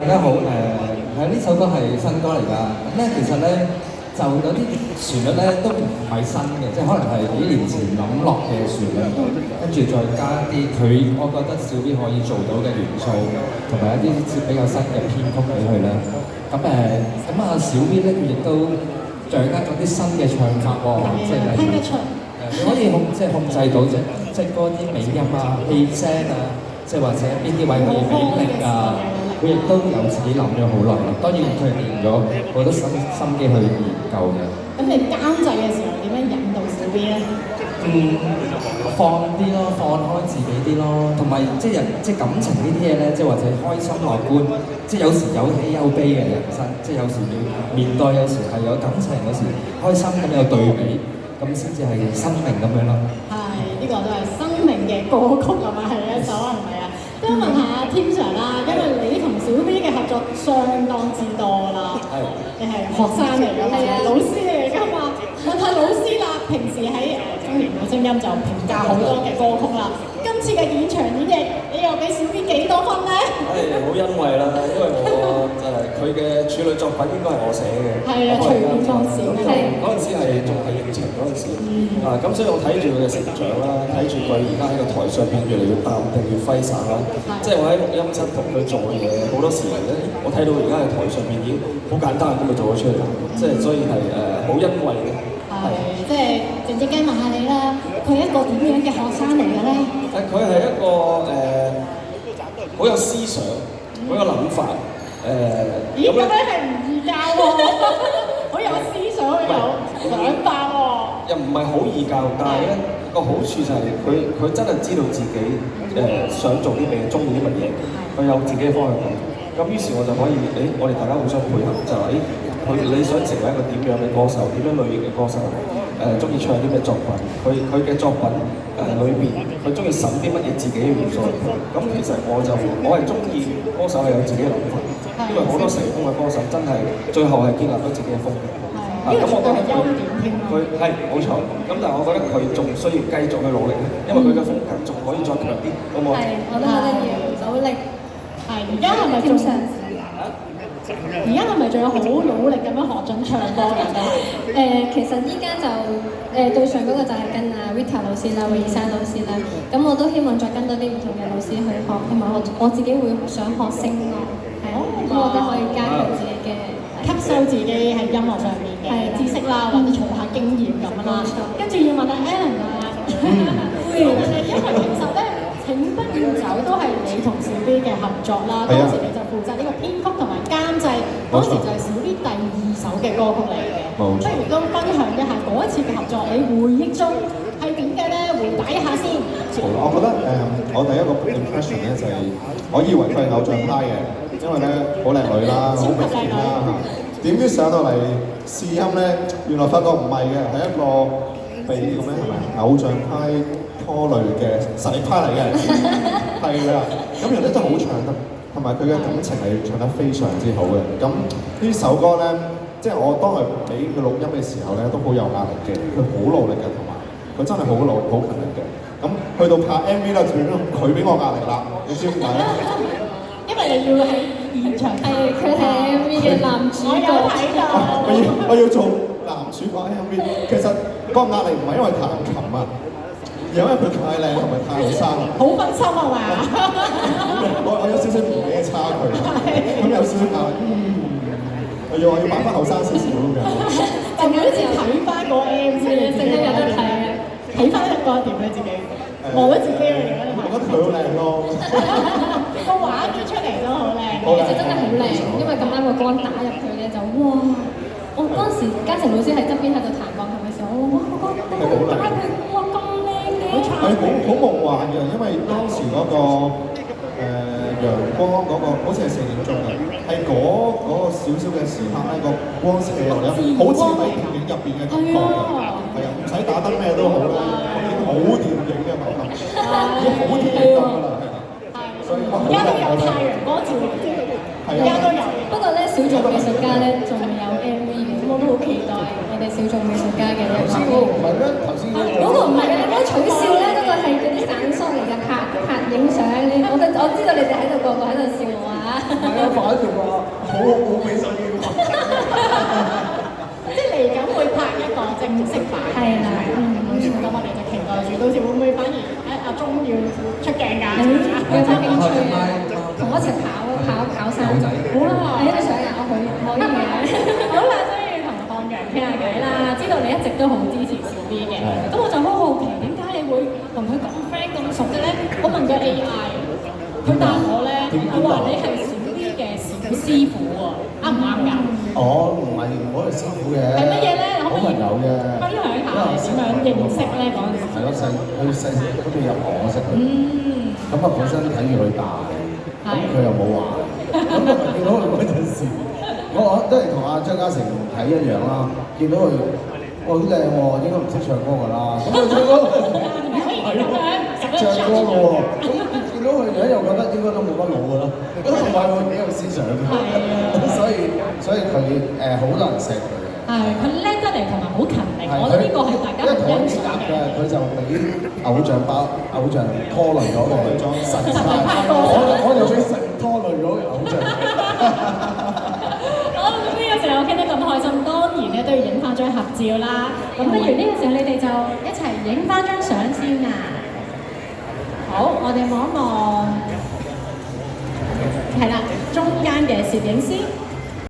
大家好，呢首歌係新歌嚟㗎。咁咧其實咧就有啲旋律咧都唔係新嘅，即係可能係幾年前諗落嘅旋律，跟住再加啲我覺得小 B 可以做到嘅元素，同埋一啲比較新嘅編曲俾佢啦。小 B 咧佢亦都掌握咗啲新嘅唱法喎，即係例如你可以控制到即係嗰啲尾音啊、氣聲啊，即係或者邊啲位可以俾力啊。佢亦都有自己諗咗好耐啦，當然佢係練咗好多心機去研究嘅。咁你監製嘅時候點樣引導小 B 咧？放啲咯，放開自己啲咯，同埋即係感情呢啲嘢咧，即係或者開心樂觀，即係有時有喜有悲嘅人生，即係有時要面對，有時係有感情，有時開心咁有對比，咁先至係生命咁樣咯。係，呢個都係生命嘅歌曲係咪？係一首係咪啊？都問下 Tim Sir 啦，因為你同小 B 嘅合作相當之多啦。係。你係學生嚟㗎嘛？老師嚟㗎嘛？問下老師啦，平時喺中年好聲音就評價好多嘅歌曲啦。今次嘅演唱演繹，你又俾小 B 幾多分咧？好欣慰啦，因為佢嘅處女作品應該係我寫嘅。係啊，隨便放閃啊！嗰陣時係仲係疫情嗰陣時，咁所以我睇住佢嘅成長啦，睇住佢而家喺個台上邊越嚟越淡定、越揮灑啦。即係我喺錄音室同佢做嘅嘢，好多時咧，我睇到而家喺台上邊已經好簡單咁就做咗出嚟，即係所以係好欣慰嘅。係，即係靜靜雞問下你啦，佢係一個點樣嘅學生嚟嘅咧？佢係一個好有思想、好有諗法。咦，咁樣係唔易教喎，好有思想，好有想法喎。又唔係好易教，但係咧個好處就係佢真係知道自己想做啲咩，中意啲乜嘢，佢有自己嘅方向感。咁於是我就可以，我哋大家互相配合，就係你想成為一個點樣嘅歌手，點樣類型嘅歌手，中意唱啲咩作品，佢嘅作品裏邊，佢中意審啲乜嘢自己嘅元素。咁其實我係中意歌手係有自己嘅諗法，因為好多成功嘅歌手真係最後係建立咗自己嘅風格。呢個絕對係優點添。佢係冇錯，咁但係我覺得佢仲需要繼續去努力，因為佢嘅風格仲可以再強啲，好冇？係，我都覺得要努力。係，而家係咪仲嘗試？而家係咪仲有好努力咁樣學緊唱歌㗎？其實依家就對上嗰個就係跟阿 Rita 老師啦、韋爾珊老師啦，咁我都希望再跟多啲唔同嘅老師去學，同埋我自己會想學聲樂，係，咁我覺得可以加強自己嘅吸收自己喺音樂上面嘅知識啦，或者儲下經驗咁啦。跟住要問下 Alan 啊，因為其實咧。請不要走都係你同小 B 嘅合作啦，當時你就負責呢個編曲同埋監製，當時就係小 B 第2首嘅歌曲嚟嘅。不如都分享一下嗰一次嘅合作，你回憶中係點嘅咧？回帶一下先。我覺得我第一個 impression 咧就係，我以為佢係偶像派嘅，因為咧好靚女啦，好明顯啦嚇。點知上到嚟試音咧，原來發覺唔係嘅，係一個被咁樣係咪偶像派拖累嘅實力派嚟嘅，係啦。咁然後咧都好唱得，同埋佢嘅感情係唱得非常之好嘅。咁呢首歌咧，即係我當佢俾佢錄音嘅時候咧，都好有壓力嘅。佢好努力嘅，同埋佢真係好努力、好勤力嘅。咁去到拍 MV 啦，佢俾我壓力啦。你知點解咧？因為你要喺現場，係佢係 MV 嘅男主角。我有睇到。我要做男主角 MV，其實個壓力唔係因為彈琴啊。因為佢太靚同埋太後生，好分心啊嘛！我有少少年紀嘅差距，咁有少少壓力。我要扮翻後生少少咁樣。但係好似睇翻個 MV，陣間有得睇啊！睇翻一個點咧自己，我覺得自己嚟嘅。我覺得佢好靚咯，個畫咗出嚟都好靚。其實真係好靚，因為咁啱個光打入去咧就哇！我當時嘉誠老師喺側邊喺度彈鋼琴嘅時候，哇！個光打入去，哇咁靚嘅！係好夢幻嘅，因為當時嗰個陽光嗰個好似係4點鐘嘅，係嗰個少少嘅時刻咧，個光射落嚟，好似喺電影入邊嘅感覺嘅，係啊，唔使打燈咩都好啦，已經好電影嘅感覺，已經好電影㗎啦，係，所以而家都有太陽光照，而家都有。不過咧，小眾藝術家咧仲未有 MV 嘅，咁我都好期待我哋小眾藝術家嘅一個。唔係咩？頭先嗰個唔係嘅，嗰個取笑咧，嗰個係嗰啲散疏嚟嘅拍影相。我我知道你哋喺度個個喺度笑我啊！係啊，反仲話好俾心機。即係嚟緊會拍一個正式版。係啦，咁我哋就期待住，到時會唔會反而阿鐘要出鏡㗎？有冇興趣啊？同我一齊跑山仔。好啦，你想啊？我可以嘅。好啦，所以同放羊傾下偈啦，知道你一直都好支持小 B 嘅，咁我就好好奇點解你會同佢咁 friend 咁熟嘅咧？我問佢 AI，佢答我咧，佢話你係小 B 嘅小師傅喎，啱唔啱㗎？哦，唔係我係師傅嘅。係乜嘢咧？可唔可以好朋友嘅。分享下點樣認識咧嗰陣時？係咯，佢細嗰邊入行我識佢。咁啊，本身睇住佢大，咁佢又冇話，咁我咪見到佢嗰陣時，我都係同阿張家誠睇一樣啦，見到佢，哇好靚喎，應該唔識唱歌㗎啦，咁佢唱歌，咦係喎，識唱歌㗎喎，咁見到佢樣又覺得應該都冇乜腦㗎啦，咁同埋佢幾有思想嘅，所以佢好多人錫佢。係，佢叻得嚟同埋好勤力，我覺得呢個係大家好欣賞嘅。佢就俾偶像拖累咗嘅神差，我就俾神拖累咗嘅偶像。好，咁呢個時候傾得咁開心，當然咧都要影翻張合照啦。咁不如呢個時候你哋就一齊影翻張相先啊！好，我哋望一望，係啦，中間嘅攝影師。